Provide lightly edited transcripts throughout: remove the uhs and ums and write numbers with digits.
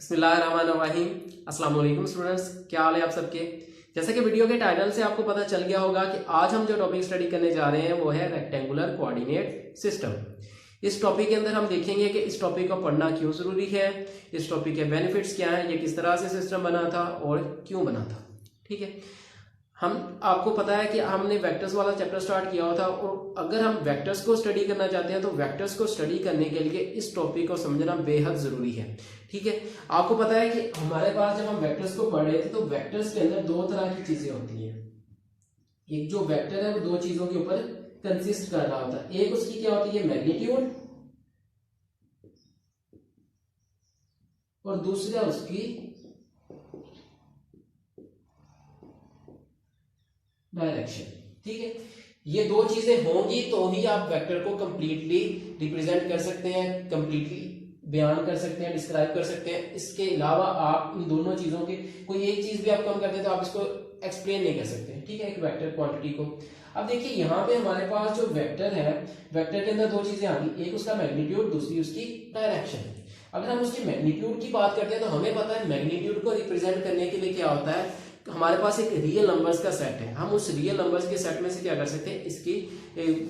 बिस्मिल्लाहिर्रहमानिर्रहीम। अस्सलाम वालेकुम स्टूडेंट्स, क्या हाल है आप सबके। जैसा कि वीडियो के टाइटल से आपको पता चल गया होगा कि आज हम जो टॉपिक स्टडी करने जा रहे हैं वो है रेक्टेंगुलर कोऑर्डिनेट सिस्टम। इस टॉपिक के अंदर हम देखेंगे कि इस टॉपिक को पढ़ना क्यों ज़रूरी है, इस टॉपिक के बेनिफिट्स क्या हैं, ये किस तरह से सिस्टम बना था और क्यों बना था। ठीक है, हम आपको पता है कि हमने वेक्टर्स वाला चैप्टर स्टार्ट किया हुआ था और अगर हम वेक्टर्स को स्टडी करना चाहते हैं तो वेक्टर्स को स्टडी करने के लिए इस टॉपिक को समझना बेहद ज़रूरी है। ठीक है, आपको पता है कि हमारे पास जब हम वेक्टर्स को पढ़ रहे थे तो वेक्टर्स के अंदर दो तरह की चीज़ें होती हैं। एक जो वेक्टर है वो दो चीज़ों के ऊपर कंसिस्ट कर रहा होता है। एक उसकी क्या होती है, मैग्नीट्यूड, और दूसरा उसकी डायरेक्शन। ठीक है, ये दो चीजें होंगी तो ही आप वेक्टर को कंप्लीटली रिप्रेजेंट कर सकते हैं, कंप्लीटली बयान कर सकते हैं, डिस्क्राइब कर सकते हैं। इसके अलावा आप इन दोनों चीजों के कोई एक चीज भी आप कम कर दें तो आप इसको एक्सप्लेन नहीं कर सकते। ठीक है, एक वेक्टर क्वांटिटी को। अब देखिए यहाँ पे हमारे पास जो वेक्टर है, वेक्टर के अंदर दो चीजें आ गई, एक उसका मैग्नीट्यूड, दूसरी उसकी डायरेक्शन। अगर हम उसकी मैग्नीट्यूड की बात करते हैं तो हमें पता है मैग्नीट्यूड को रिप्रेजेंट करने के लिए क्या होता है, हमारे पास एक रियल नंबर्स का सेट है। हम उस रियल नंबर्स के सेट में से क्या कर सकते हैं, इसकी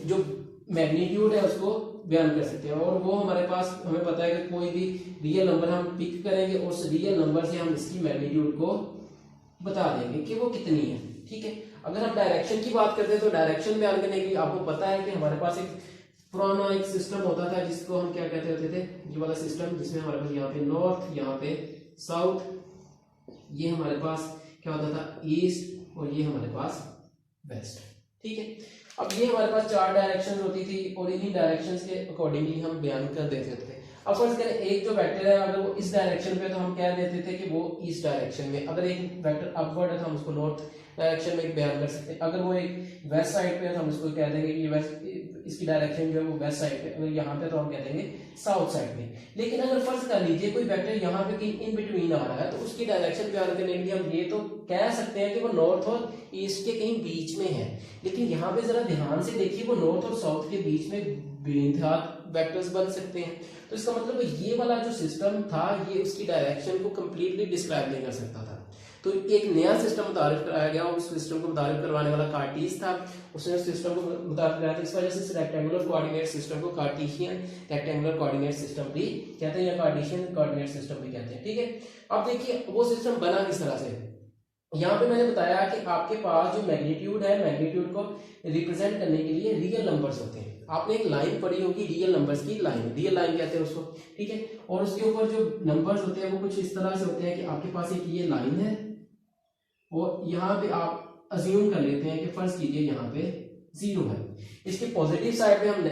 जो मैग्नीट्यूड है उसको बयान कर सकते हैं। और वो हमारे पास, हमें पता है कि कोई भी रियल नंबर हम पिक करेंगे, उस रियल नंबर से हम इसकी मैग्नीट्यूड को बता देंगे कि वो कितनी है। ठीक है, अगर हम डायरेक्शन की बात करते हैं तो डायरेक्शन बयान करने के लिए आपको पता है कि हमारे पास एक पुराना एक सिस्टम होता था जिसको हम क्या कहते होते थे, ये वाला सिस्टम जिसमें हमारे पास यहाँ पे नॉर्थ, यहाँ पे साउथ, ये हमारे पास क्या होता था ईस्ट, और ये हमारे पास वेस्ट। ठीक है, अब ये हमारे पास चार डायरेक्शन होती थी और इन्हीं डायरेक्शंस के अकॉर्डिंगली हम बयान कर देते थे। अब फर्ज करें एक जो वेक्टर है अगर वो इस डायरेक्शन पे तो हम कह देते थे कि वो इस डायरेक्शन में। अगर एक वेक्टर अपवर्ड है तो हम उसको नॉर्थ डायरेक्शन में बयान कर सकते हैं। अगर वो एक वेस्ट साइड पे है तो हम उसको कह देंगे कि ये वेस्ट, इसकी डायरेक्शन जो है वो वेस्ट साइड पे। अगर यहाँ पे तो हम कह देंगे साउथ साइड पे। लेकिन अगर फर्ज कर लीजिए कोई वेक्टर यहाँ पे कहीं इन बिटवीन आ रहा है तो उसकी डायरेक्शन बयान करने के लिए हम ये तो कह सकते हैं कि वो नॉर्थ और ईस्ट के कहीं बीच में है। लेकिन यहाँ पे जरा ध्यान से देखिए, वो नॉर्थ और साउथ के बीच में बेइंतहा वेक्टर्स बन सकते हैं। तो इसका मतलब ये वाला जो सिस्टम था ये उसकी डायरेक्शन को कंप्लीटली डिस्क्राइब नहीं कर सकता था। तो एक नया सिस्टम मुतारिफ कराया गया, उस सिस्टम को मुतारिफ करवाने वाला कार्टीज था, उसने सिस्टम को मुतारिफ कराया था। इस वजह से इस रेक्टेंगुलर कोऑर्डिनेट सिस्टम को कार्टेशियन रेक्टेंगुलर कोऑर्डिनेट सिस्टम भी कहते हैं या कार्टेशियन कोऑर्डिनेट सिस्टम भी कहते हैं। ठीक है, अब देखिए वो सिस्टम बना किस तरह से। यहाँ पे मैंने बताया कि आपके पास जो मैग्नीट्यूड है, मैग्नीट्यूड को रिप्रेजेंट करने के लिए रियल नंबर्स होते हैं। आपने एक लाइन पढ़ी होगी रियल नंबर्स की लाइन, रियल लाइन कहते हैं उसको। ठीक है, और उसके ऊपर जो नंबर्स होते हैं वो कुछ इस तरह से होते हैं कि आपके पास एक ये लाइन है और यहाँ पे आप अज्यूम कर लेते हैं कि फर्ज कीजिए यहाँ पे 0 है। इसके पॉजिटिव साइड पे हम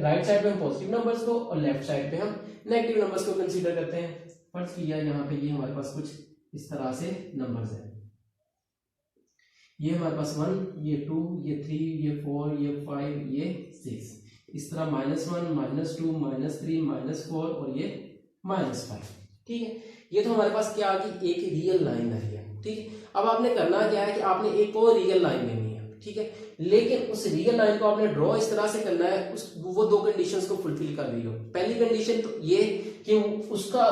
राइट साइड पे हम पॉजिटिव नंबर्स को और लेफ्ट साइड पे हम नेगेटिव नंबर्स को कंसीडर करते हैं। फर्ज किया यहाँ पे ये हमारे पास कुछ इस तरह से नंबर्स हैं, ये हमारे पास 1, ये 2, ये 3, ये 4, ये 5, ये 6, इस तरह -1, -2, -3, -4 और ये -5। ठीक है, ये तो हमारे पास क्या आ गई, एक रियल लाइन आई है। ठीक है, अब आपने करना क्या है कि आपने एक और रियल लाइन लेनी है। ठीक है, लेकिन उस रियल लाइन को आपने ड्रॉ इस तरह से करना है वो दो कंडीशंस को फुलफिल कर रही हो। पहली कंडीशन तो ये कि उसका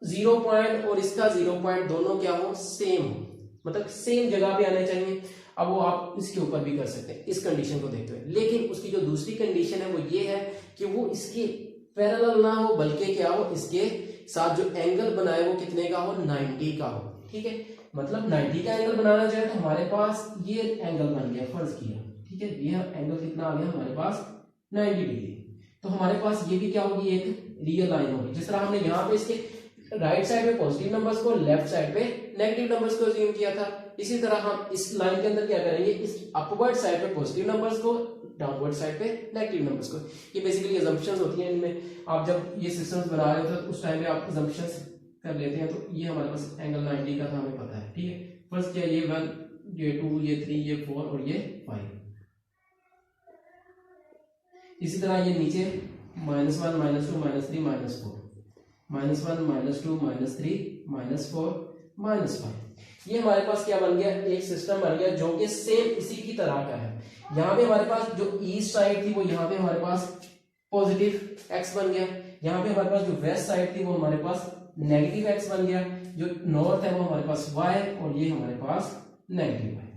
0 पॉइंट और इसका 0 पॉइंट दोनों क्या हो, सेम हो, मतलब सेम जगह पे आने चाहिए। अब वो आप इसके ऊपर भी कर सकते हैं इस कंडीशन को देखते हुए। लेकिन उसकी जो दूसरी कंडीशन है वो ये है कि वो इसके पैरेलल ना हो, बल्कि क्या हो, इसके साथ जो एंगल बनाए वो कितने का हो, 90 का हो। ठीक है, मतलब 90 का एंगल बनाना चाहे तो हमारे पास ये एंगल बन गया, फर्ज किया। ठीक है, ये एंगल कितना आ गया हमारे पास, 90 डिग्री। तो हमारे पास ये भी क्या होगी, एक रियल लाइन होगी। जिस तरह हमने यहाँ पे इसके राइट साइड पे पॉजिटिव नंबर्स को, लेफ्ट साइड पे नेगेटिव नंबर्स को अज्यूम किया था, इसी तरह हम इस लाइन के अंदर क्या करेंगे, इस अपवर्ड साइड पे पॉजिटिव नंबर्स को, डाउनवर्ड साइड पे नेगेटिव नंबर्स को। ये बेसिकली अजम्पशंस होती हैं इनमें। आप जब ये सिस्टम्स बना रहे होते हैं तो उस टाइम पे आप अजम्पशंस कर लेते हैं। तो ये हमारे पास एंगल 90 का था, हमें पता है। ठीक है, फर्स्ट क्या, ये 1, ये 2, ये 3, ये 4 और ये 5। इसी तरह ये नीचे -1, -2, -3, -4, -1, -2, -3, -4, -5। ये हमारे पास क्या बन गया, एक सिस्टम बन गया जो कि सेम इसी की तरह का है। यहाँ पे हमारे पास जो ईस्ट साइड थी वो यहाँ पे हमारे पास पॉजिटिव x बन गया, यहाँ पे हमारे पास जो वेस्ट साइड थी वो हमारे पास नेगेटिव एक्स बन गया, जो नॉर्थ है वो हमारे पास वाई, और ये हमारे पास नेगेटिव है।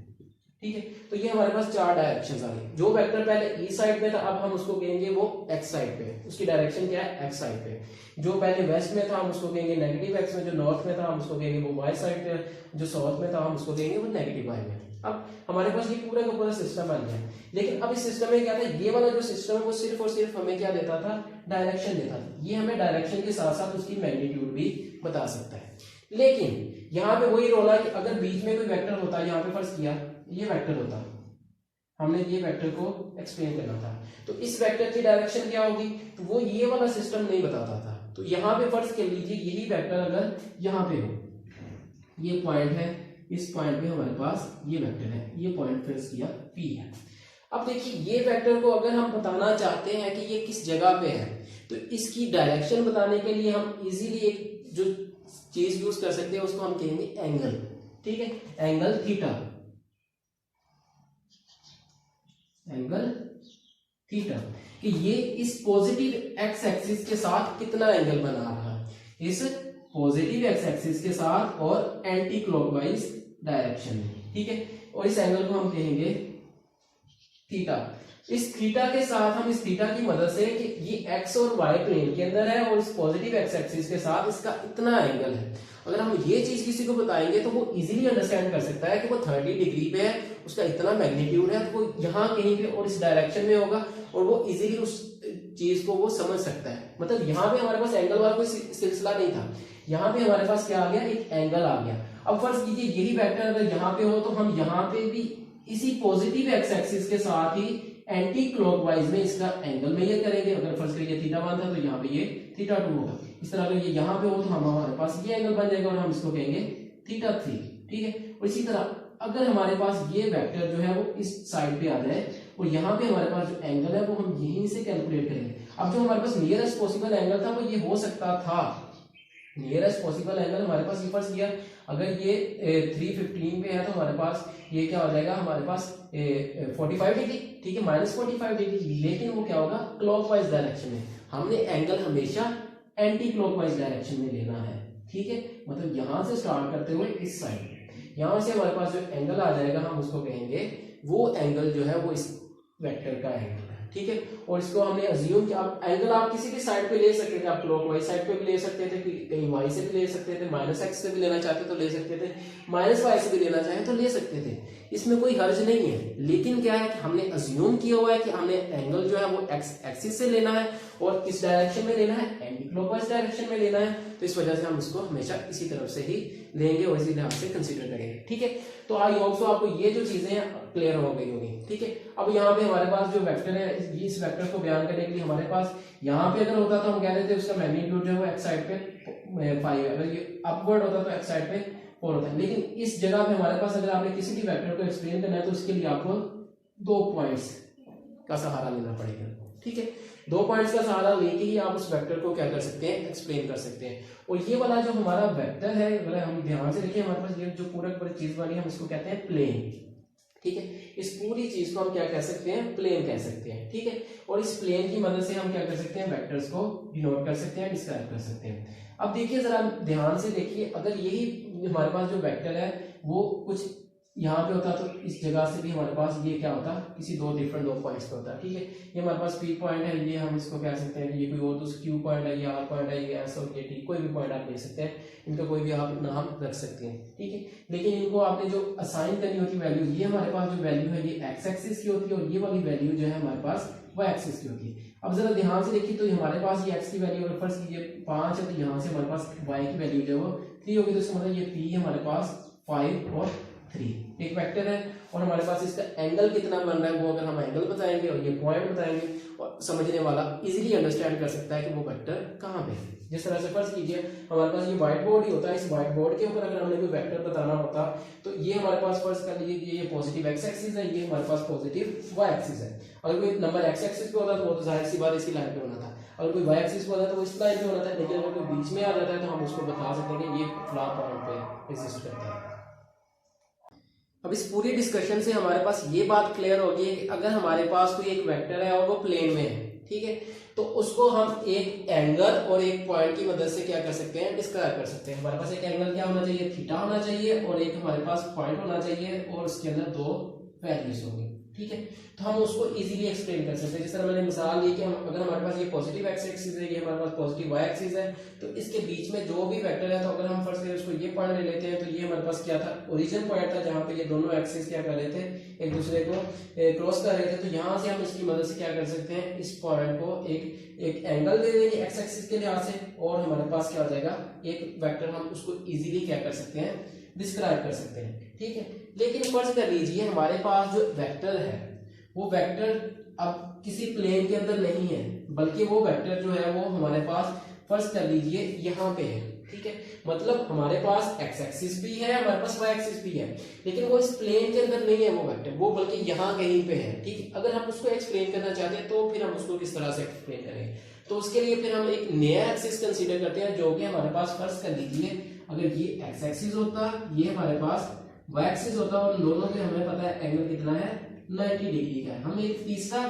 ठीक है, तो ये हमारे पास चार डायरेक्शंस आ गई। जो वेक्टर पहले ई साइड पे था अब हम उसको कहेंगे वो एक्स साइड पे, उसकी डायरेक्शन क्या है, एक्स साइड पे। जो पहले वेस्ट में था हम उसको कहेंगे नेगेटिव एक्स में, जो नॉर्थ में था हम उसको कहेंगे वो वाई साइड पे, जो साउथ में था हम उसको कहेंगे वो नेगेटिव वाई में। अब हमारे पास ये पूरा का पूरा सिस्टम बन गया। लेकिन अब इस सिस्टम में क्या था, ये वाला जो सिस्टम है वो सिर्फ और सिर्फ हमें क्या देता था, डायरेक्शन देता था। ये हमें डायरेक्शन के साथ साथ उसकी मैग्नीट्यूड भी बता सकता है। लेकिन यहाँ पे वही रोल है कि अगर बीच में कोई वेक्टर होता है, यहाँ पे फर्ज किया ये वेक्टर होता, हमने ये वेक्टर को एक्सप्लेन करना था, तो इस वेक्टर की डायरेक्शन क्या होगी, तो वो ये वाला सिस्टम नहीं बताता था। तो यहाँ पे फर्ज कर लीजिए यही वेक्टर अगर यहाँ पे हो, ये पॉइंट है, इस पॉइंट पे हमारे पास ये वेक्टर है, ये पॉइंट फर्ज किया P है। अब देखिए ये वेक्टर को अगर हम बताना चाहते हैं कि ये किस जगह पे है, तो इसकी डायरेक्शन बताने के लिए हम इजीली एक जो चीज यूज कर सकते हैं उसको हम कहेंगे एंगल। ठीक है, एंगल थीटा, एंगल थीटा, कि ये इस पॉजिटिव एक्स एक्सिस के साथ कितना एंगल बना रहा है, इस पॉजिटिव एक्स एक्सिस के साथ और एंटी क्लॉकवाइज डायरेक्शन में। ठीक है, और इस एंगल को हम कहेंगे थीटा। इस थीटा के साथ हम इस थीटा की मदद से कि ये एक्स और वाई प्लेन के अंदर है और इस पॉजिटिव एक्स एक्सिस के साथ इसका इतना एंगल है, अगर हम ये चीज किसी को बताएंगे तो वो इजीली अंडरस्टैंड कर सकता है कि वो 30 डिग्री पे है, उसका इतना मैग्नीट्यूड है, तो वो यहाँ कहीं पे और इस डायरेक्शन में होगा और वो इजीली उस चीज को वो समझ सकता है। मतलब यहाँ पे हमारे पास एंगल वाला कोई सिलसिला नहीं था, यहाँ पे हमारे पास क्या आ गया, एक एंगल आ गया। अब फर्ज कीजिए यही वेक्टर अगर यहाँ पे हो तो हम यहाँ पे भी इसी पॉजिटिव एक्स एक्सिस के साथ ही एंटी क्लॉकवाइज में इसका एंगल मेजर करेंगे। अगर फर्ज करिए थीटा 1 था तो यहाँ पे ये थीटा 2 होगा। इस तरह अगर ये यहाँ पे हो तो हमारे पास ये एंगल बन जाएगा और हम इसको कहेंगे थीटा 3। ठीक है, और इसी तरह अगर हमारे पास ये वेक्टर जो है वो इस साइड पे आ जाए और यहाँ पे हमारे पास जो एंगल है वो हम यहीं से कैलकुलेट करेंगे। अब जो हमारे पास नियरेस्ट पॉसिबल एंगल था वो ये हो सकता था, नियरेस्ट पॉसिबल एंगल हमारे पास ये फर्ज किया अगर ये 315 पे है तो हमारे पास ये क्या हो जाएगा, हमारे पास 45 डिग्री। ठीक है, -45 डिग्री, लेकिन वो क्या होगा, क्लॉकवाइज डायरेक्शन में। हमने एंगल हमेशा एंटी क्लॉकवाइज डायरेक्शन में लेना है। ठीक है, मतलब यहां से स्टार्ट करते हुए इस साइड, यहां से हमारे पास जो एंगल आ जाएगा हम उसको कहेंगे वो एंगल जो है वो इस वेक्टर का एंगल है। ठीक है, और इसको हमने अज्यूम किया। आप एंगल आप किसी भी साइड पे ले सकते थे, आप क्लॉकवाइज साइड पे भी ले सकते थे, कहीं वाई से भी ले सकते थे, -x से भी लेना चाहते तो ले सकते थे, -y से भी लेना चाहे तो ले सकते थे, इसमें कोई हर्ज नहीं है। लेकिन क्या है कि हमने अज्यूम किया हुआ है कि हमने एंगल जो है वो एक्स एक्सिस से लेना है और किस डायरेक्शन में लेना है, एंटी क्लॉकवाइज डायरेक्शन में लेना है, तो इस वजह से हम इसको हमेशा इसी तरफ से ही लेंगे और इसी लिहाज से कंसीडर करेंगे। ठीक है, तो आई होप सो आपको ये जो चीजें क्लियर हो गई होगी। ठीक है, अब यहाँ पे हमारे पास जो वेक्टर है, इस वेक्टर को बयान करने के लिए हमारे पास यहाँ पे अगर होता तो हम कहते थे उसका मैग्नीट्यूड जो है वो एक्स साइड पे 5 है, अगर ये अपवर्ड होता तो एक्स साइड पे 4 होता है। लेकिन इस जगह पे हमारे पास अगर आपने किसी भी वेक्टर को एक्सप्लेन करना है तो उसके लिए आपको 2 पॉइंट्स का सहारा लेना पड़ेगा। ठीक है, 2 पॉइंट्स का सहारा लेके ही आप उस वेक्टर को क्या कर सकते हैं, एक्सप्लेन कर सकते हैं। और ये वाला जो हमारा वेक्टर है, अगर हम ध्यान से देखिए हमारे पास ये जो पूरा चीज बनी है हम इसको कहते हैं प्लेन। ठीक है, इस पूरी चीज को हम क्या कह सकते हैं, प्लेन कह सकते हैं। ठीक है, और इस प्लेन की मदद से हम क्या कर सकते हैं, वेक्टर्स को डिनोट कर सकते हैं, डिस्क्राइब कर सकते हैं। अब देखिए जरा ध्यान से देखिए, अगर यही हमारे पास जो वेक्टर है वो कुछ यहाँ पे होता तो इस जगह से भी हमारे पास ये क्या होता, किसी 2 पॉइंट्स पे होता। ठीक है, ये हमारे पास P पॉइंट है, ये हम इसको कह सकते हैं ये कोई और दूसरा Q पॉइंट है, ये R पॉइंट है, ये S और ये T, कोई भी पॉइंट आप ले सकते हैं, इनका कोई भी आप नाम रख सकते हैं। ठीक है, लेकिन इनको आपने जो असाइन करनी होती वैल्यू, ये हमारे पास जो वैल्यू है ये एक्स एक्सिस की होती है और ये वाली वैल्यू जो है हमारे पास वाई एक्सिस की होती है। अब जरा ध्यान से देखिए तो हमारे पास ये एक्स की वैल्यू अगर फर्स्ट कीजिए 5 है तो यहाँ से हमारे पास वाई की वैल्यू जो है वो 3 होगी, तो इसका मतलब ये P हमारे पास 5 और 3 एक वेक्टर है और हमारे पास इसका एंगल कितना बन रहा है वो अगर हम एंगल बताएंगे और ये पॉइंट बताएंगे और समझने वाला इजीली अंडरस्टैंड कर सकता है कि वो वेक्टर कहाँ पे है। जिस तरह से फर्ज कीजिए हमारे पास ये व्हाइट बोर्ड ही होता है, इस व्हाइट बोर्ड के ऊपर अगर हमने कोई वेक्टर बताना होता तो ये हमारे पास फर्ज कर लीजिए कि ये पॉजिटिव एक्स एक्सिस है, ये हमारे पास पॉजिटिव वाई एक्सिस है। अगर कोई नंबर एक्स एक्सिस पे होता तो वो तो जाहिर सी बात इसकी लाइन पे होना था, अगर कोई वाई एक्सिस पे होता तो वो इस लाइन पे होना था, लेकिन अगर कोई बीच में आ जाता है तो हम उसको बता सकते हैं कि ये फला पॉइंट पे एग्जिस्ट करता है। अब इस पूरी डिस्कशन से हमारे पास ये बात क्लियर होगी कि अगर हमारे पास कोई एक वेक्टर है और वो प्लेन में है, ठीक है, तो उसको हम एक एंगल और एक पॉइंट की मदद से क्या कर सकते हैं, डिस्क्राइब कर सकते हैं। हमारे पास एक एंगल क्या होना चाहिए, थीटा होना चाहिए, और एक हमारे पास पॉइंट होना चाहिए, और उसके अंदर दो वैल्यूज होंगी, ठीक है। तो हम उसको इजीली एक्सप्लेन कर सकते हैं। जिस तरह मैंने मिसाल ली कि अगर हमारे पास ये पॉजिटिव एक्स एक्सिस है, ये हमारे पास पॉजिटिव वाई एक्सिस है, तो इसके बीच में जो भी वेक्टर है, तो अगर हम फर्स्ट उसको ये पॉइंट ले लेते हैं, तो ये हमारे पास क्या था, ओरिजिन पॉइंट था, जहां पे ये दोनों एक्सिस क्या कर रहे थे, एक दूसरे को क्रॉस कर रहे थे। तो यहाँ से हम इसकी मदद से क्या कर सकते हैं, इस पॉइंट को एक एंगल दे देंगे एक्स एक्सिस के लिहाज से, और हमारे पास क्या हो जाएगा, एक वेक्टर हम उसको इजीली क्या कर सकते हैं, डिस्क्राइब कर सकते हैं, ठीक है। लेकिन फर्ज कर लीजिए हमारे पास जो वेक्टर है, वो वेक्टर अब किसी प्लेन के अंदर नहीं है, बल्कि वो वेक्टर जो है वो हमारे पास फर्ज कर लीजिए यहाँ पे है, ठीक है। मतलब हमारे पास एक्स एक्सिस भी है, हमारे पास वाई एक्सिस भी है, लेकिन वो इस प्लेन के अंदर नहीं है वो वेक्टर, वो बल्कि यहाँ कहीं पे है, ठीक है। अगर हम उसको एक्सप्लेन करना चाहते हैं तो फिर हम उसको किस तरह से एक्सप्लेन करेंगे, तो उसके लिए फिर हम एक नया एक्सिस कंसीडर करते हैं, जो कि हमारे पास फर्ज कर लीजिए अगर ये एक्स एक्सिस होता, ये हमारे पास वाई एक्सिस होता, और दोनों के हमें पता है एंगल कितना है, 90 डिग्री का है। हम एक तीसरा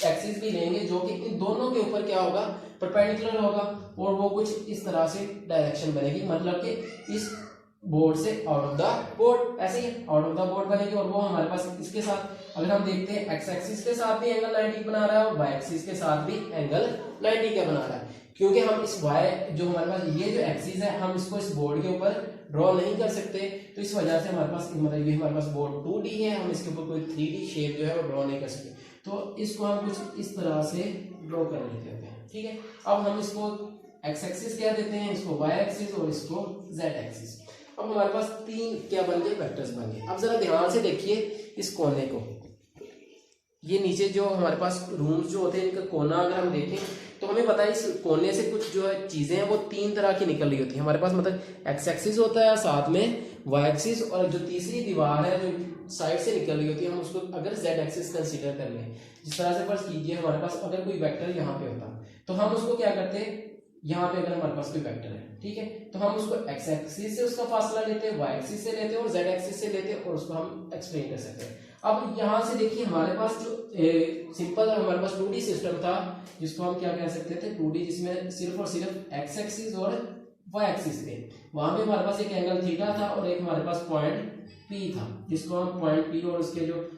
एक्सिस भी लेंगे जो कि इन दोनों के ऊपर क्या होगा, परपेंडिकुलर होगा, और वो कुछ इस तरह से डायरेक्शन बनेगी, मतलब कि इस बोर्ड से आउट ऑफ द बोर्ड, ऐसे ही आउट ऑफ द बोर्ड बनेगी। और वो हमारे पास इसके साथ अगर हम देखते हैं एक्स एक्सिस के साथ भी एंगल 90 बना रहा है, और वाई एक्सिस के साथ भी एंगल 90 का बना रहा है, क्योंकि हम इस वाई जो हमारे पास ये जो एक्सिस है, हम इसको इस बोर्ड के ऊपर ड्रॉ नहीं कर सकते, तो इस वजह से हमारे पास मतलब ये हमारे पास बोर्ड 2D है, हम इसके ऊपर कोई 3D शेप जो है वो ड्रॉ नहीं कर सकते। तो इसको हम कुछ इस तरह से ड्रॉ कर लेते हैं, ठीक है। अब हम इसको एक्स एक्सिस क्या देते हैं, इसको वाई एक्सिस, और इसको जेड एक्सिस। अब हमारे पास तीन क्या बन गए, वेक्टर्स बन गए। अब जरा ध्यान से देखिए इस कोने को, ये नीचे जो हमारे पास रूम्स जो होते हैं, इनका कोना अगर हम देखें तो हमें पता है इस कोने से कुछ जो है चीजें हैं वो तीन तरह की निकल रही होती है हमारे पास। मतलब एक्स एक्सिस होता है, साथ में वाई एक्सिस, और जो तीसरी दीवार है जो साइड से निकल रही होती है, हम उसको अगर जेड एक्सिस कंसीडर कर लें। जिस तरह से फर्स्ट कीजिए हमारे पास अगर कोई वेक्टर यहाँ पे होता, तो हम उसको क्या करते हैं, यहाँ पे अगर हमारे पास कोई वेक्टर है, ठीक है, तो हम उसको एक्स एक्सिस से उसका फासला लेते हैं, वाई एक्सिस से लेते हैं, और जेड एक्सिस से लेते हैं, और उसको हम एक्सप्लेन कर सकते हैं। अब यहाँ से देखिए हमारे पास जो सिंपल हमारे पास 2D सिस्टम था, जिसको हम क्या कह सकते थे, 2D, जिसमें सिर्फ और सिर्फ एक्स एक्सिस और वाई एक्सिस थे। वहां पे हमारे पास एक एंगल थीटा था, और एक हमारे पास पॉइंट पी था, जिसको हम पॉइंट पी और उसके जो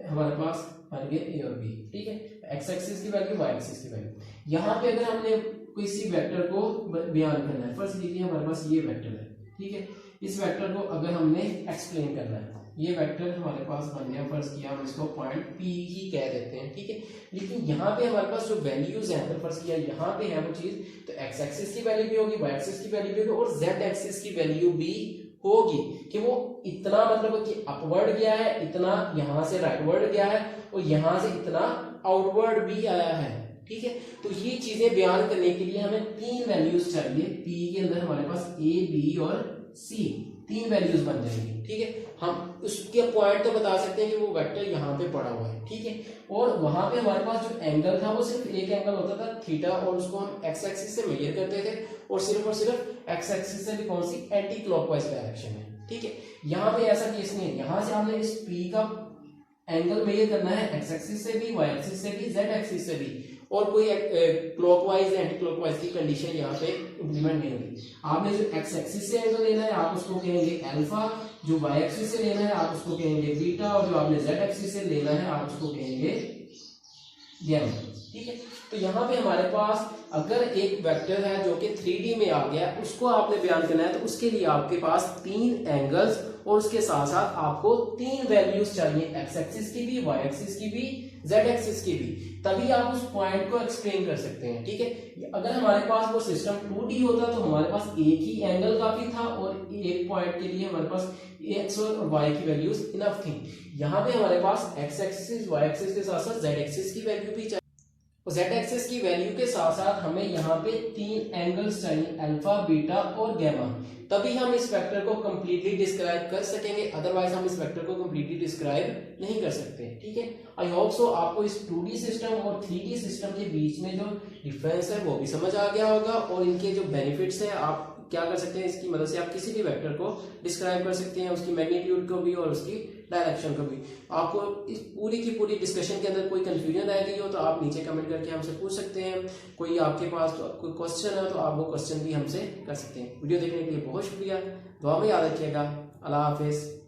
हमारे पास बन गए ए और बी, ठीक है। एक्स एक्सिस की वैल्यू, वाई एक्सिस की वैल्यू। यहाँ पे अगर हमने किसी वेक्टर को बयान करना है, फर्स्ट लीजिए हमारे पास ये वेक्टर है, ठीक है। इस वेक्टर को अगर हमने एक्सप्लेन करना है, ये वेक्टर हमारे पास बन गया, फर्स्ट किया हम इसको पॉइंट पी ही कह देते हैं, ठीक है। लेकिन यहाँ पे हमारे पास जो वैल्यूज हैं, अगर फर्स्ट किया यहाँ पे है वो चीज, तो एक्स एक्सिस की वैल्यू भी होगी, वाई एक्सिस की वैल्यू भी होगी, और जेड एक्सिस की वैल्यू भी होगी, कि वो इतना मतलब कि अपवर्ड गया है, इतना यहाँ से राइटवर्ड गया है, और यहाँ से इतना आउटवर्ड भी आया है, ठीक है। तो ये चीजें बयान करने के लिए हमें तीन वैल्यूज चाहिए। पी के अंदर हमारे पास ए, बी और सी, तीन वैल्यूज बन जाएंगी, ठीक है। हम उसके पॉइंट तो बता सकते हैं कि वो वेक्टर यहाँ पे पड़ा हुआ है, ठीक है। और वहां पे हमारे पास जो एंगल था वो सिर्फ एक एंगल होता था, थीटा, और उसको हम एक्स एक्सिस से मेजर करते थे, और सिर्फ एक्स एक्सिस से भी कौन सी, एंटी क्लॉकवाइज डायरेक्शन में, ठीक है। यहाँ पे ऐसा केस नहीं है, यहाँ से हमने इस पी का एंगल मेजर करना है एक्स एक्सिस से भी, वाई एक्सिस से भी, जेड एक्सिस से भी, और कोई क्लॉकवाइज एंटी क्लॉकवाइज की कंडीशन यहाँ पे इंप्लीमेंट नहीं होगी। आपने जो एक्स एक्सिस से एंगल लेना है आप उसको कहेंगे अल्फा, जो वाई एक्सिस से लेना है आप उसको कहेंगे बीटा, और जो आपने जेड एक्सिस से लेना है आप उसको कहेंगे गैमा, ठीक है। तो यहाँ पे हमारे पास अगर एक वेक्टर है जो कि 3D में आ गया, उसको आपने बयान करना है, तो उसके लिए आपके पास तीन एंगल्स और उसके साथ साथ आपको तीन वैल्यूज चाहिए, एक्स एक्सिस की भी, वाई एक्सिस की भी, जेड एक्सिस की भी, तभी आप उस पॉइंट को एक्सप्लेन कर सकते हैं, ठीक है। अगर हमारे पास वो सिस्टम 2D होता तो हमारे पास एक ही एंगल काफी था, और एक पॉइंट के लिए हमारे पास एक्स और वाई की वैल्यूज इनफ थी। यहाँ पे हमारे पास एक्स एक्सिस, वाई एक्सिस के साथ साथ जेड एक्सिस की वैल्यू भी चाहिए, और जेड एक्सिस की वैल्यू के साथ साथ हमें यहाँ पे तीन एंगल्स चाहिए, अल्फा, बीटा और गैमा, तभी हम इस वेक्टर को कंप्लीटली डिस्क्राइब कर सकेंगे, अदरवाइज हम इस वेक्टर को कंप्लीटली डिस्क्राइब नहीं कर सकते, ठीक है। आई होप सो आपको इस 2D सिस्टम और 3D सिस्टम के बीच में जो डिफरेंस है वो भी समझ आ गया होगा, और इनके जो बेनिफिट्स हैं आप क्या कर सकते हैं, इसकी मदद से आप किसी भी वेक्टर को डिस्क्राइब कर सकते हैं, उसकी मैग्नीट्यूड को भी और उसकी डायरेक्शन को भी। आपको इस पूरी की पूरी डिस्कशन के अंदर कोई कंफ्यूजन रह गई हो तो आप नीचे कमेंट करके हमसे पूछ सकते हैं। कोई आपके पास कोई क्वेश्चन है तो आप वो क्वेश्चन भी हमसे कर सकते हैं। वीडियो देखने के लिए बहुत शुक्रिया, दुआ में याद रखिएगा। अल्लाह हाफिज।